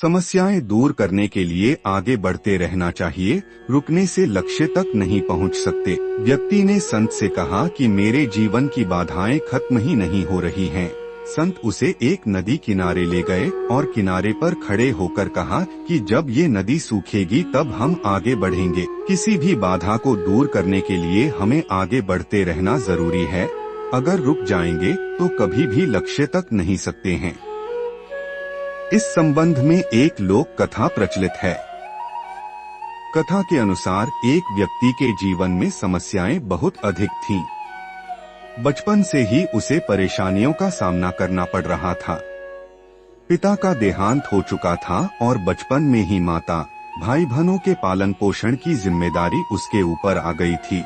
समस्याएं दूर करने के लिए आगे बढ़ते रहना चाहिए, रुकने से लक्ष्य तक नहीं पहुंच सकते। व्यक्ति ने संत से कहा कि मेरे जीवन की बाधाएं खत्म ही नहीं हो रही हैं। संत उसे एक नदी किनारे ले गए और किनारे पर खड़े होकर कहा कि जब ये नदी सूखेगी तब हम आगे बढ़ेंगे। किसी भी बाधा को दूर करने के लिए हमें आगे बढ़ते रहना जरूरी है। अगर रुक जाएंगे तो कभी भी लक्ष्य तक नहीं सकते हैं। इस संबंध में एक लोक कथा प्रचलित है। कथा के अनुसार एक व्यक्ति के जीवन में समस्याएं बहुत अधिक थीं। बचपन से ही उसे परेशानियों का सामना करना पड़ रहा था। पिता का देहांत हो चुका था और बचपन में ही माता, भाई बहनों के पालन पोषण की जिम्मेदारी उसके ऊपर आ गई थी।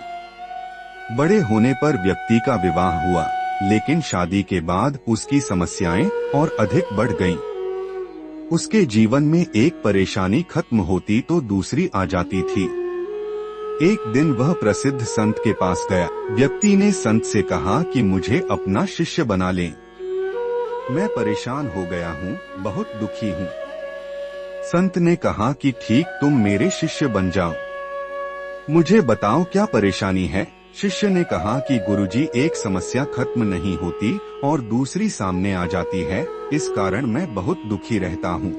बड़े होने पर व्यक्ति का विवाह हुआ, लेकिन शादी के बाद उसकी समस्याएं और अधिक बढ़ गईं। उसके जीवन में एक परेशानी खत्म होती तो दूसरी आ जाती थी। एक दिन वह प्रसिद्ध संत के पास गया। व्यक्ति ने संत से कहा कि मुझे अपना शिष्य बना लें। मैं परेशान हो गया हूँ, बहुत दुखी हूँ। संत ने कहा कि ठीक, तुम मेरे शिष्य बन जाओ। मुझे बताओ क्या परेशानी है। शिष्य ने कहा कि गुरुजी, एक समस्या खत्म नहीं होती और दूसरी सामने आ जाती है, इस कारण मैं बहुत दुखी रहता हूँ।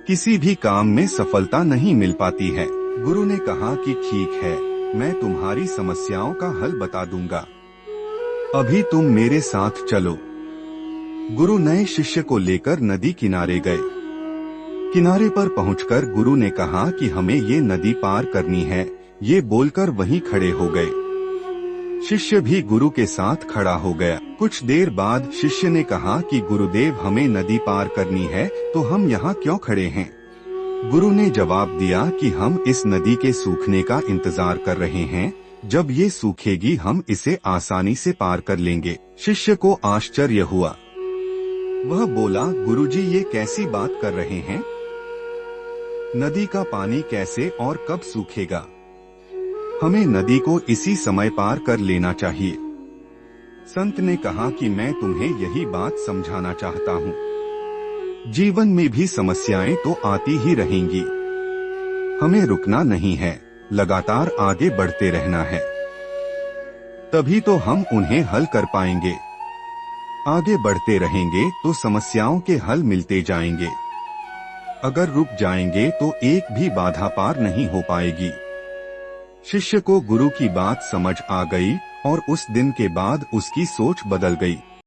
किसी भी काम में सफलता नहीं मिल पाती है। गुरु ने कहा कि ठीक है, मैं तुम्हारी समस्याओं का हल बता दूंगा। अभी तुम मेरे साथ चलो। गुरु नए शिष्य को लेकर नदी किनारे गए। किनारे पर पहुंचकर गुरु ने कहा कि हमें ये नदी पार करनी है। ये बोलकर वहीं खड़े हो गए। शिष्य भी गुरु के साथ खड़ा हो गया। कुछ देर बाद शिष्य ने कहा कि गुरुदेव, हमें नदी पार करनी है, तो हम यहाँ क्यों खड़े हैं? गुरु ने जवाब दिया कि हम इस नदी के सूखने का इंतजार कर रहे हैं। जब ये सूखेगी हम इसे आसानी से पार कर लेंगे। शिष्य को आश्चर्य हुआ। वह बोला, गुरुजी, ये कैसी बात कर रहे हैं? नदी का पानी कैसे और कब सूखेगा? हमें नदी को इसी समय पार कर लेना चाहिए। संत ने कहा कि मैं तुम्हें यही बात समझाना चाहता हूँ। जीवन में भी समस्याएं तो आती ही रहेंगी। हमें रुकना नहीं है, लगातार आगे बढ़ते रहना है। तभी तो हम उन्हें हल कर पाएंगे। आगे बढ़ते रहेंगे तो समस्याओं के हल मिलते जाएंगे। अगर रुक जाएंगे तो एक भी बाधा पार नहीं हो पाएगी। शिष्य को गुरु की बात समझ आ गई और उस दिन के बाद उसकी सोच बदल गई।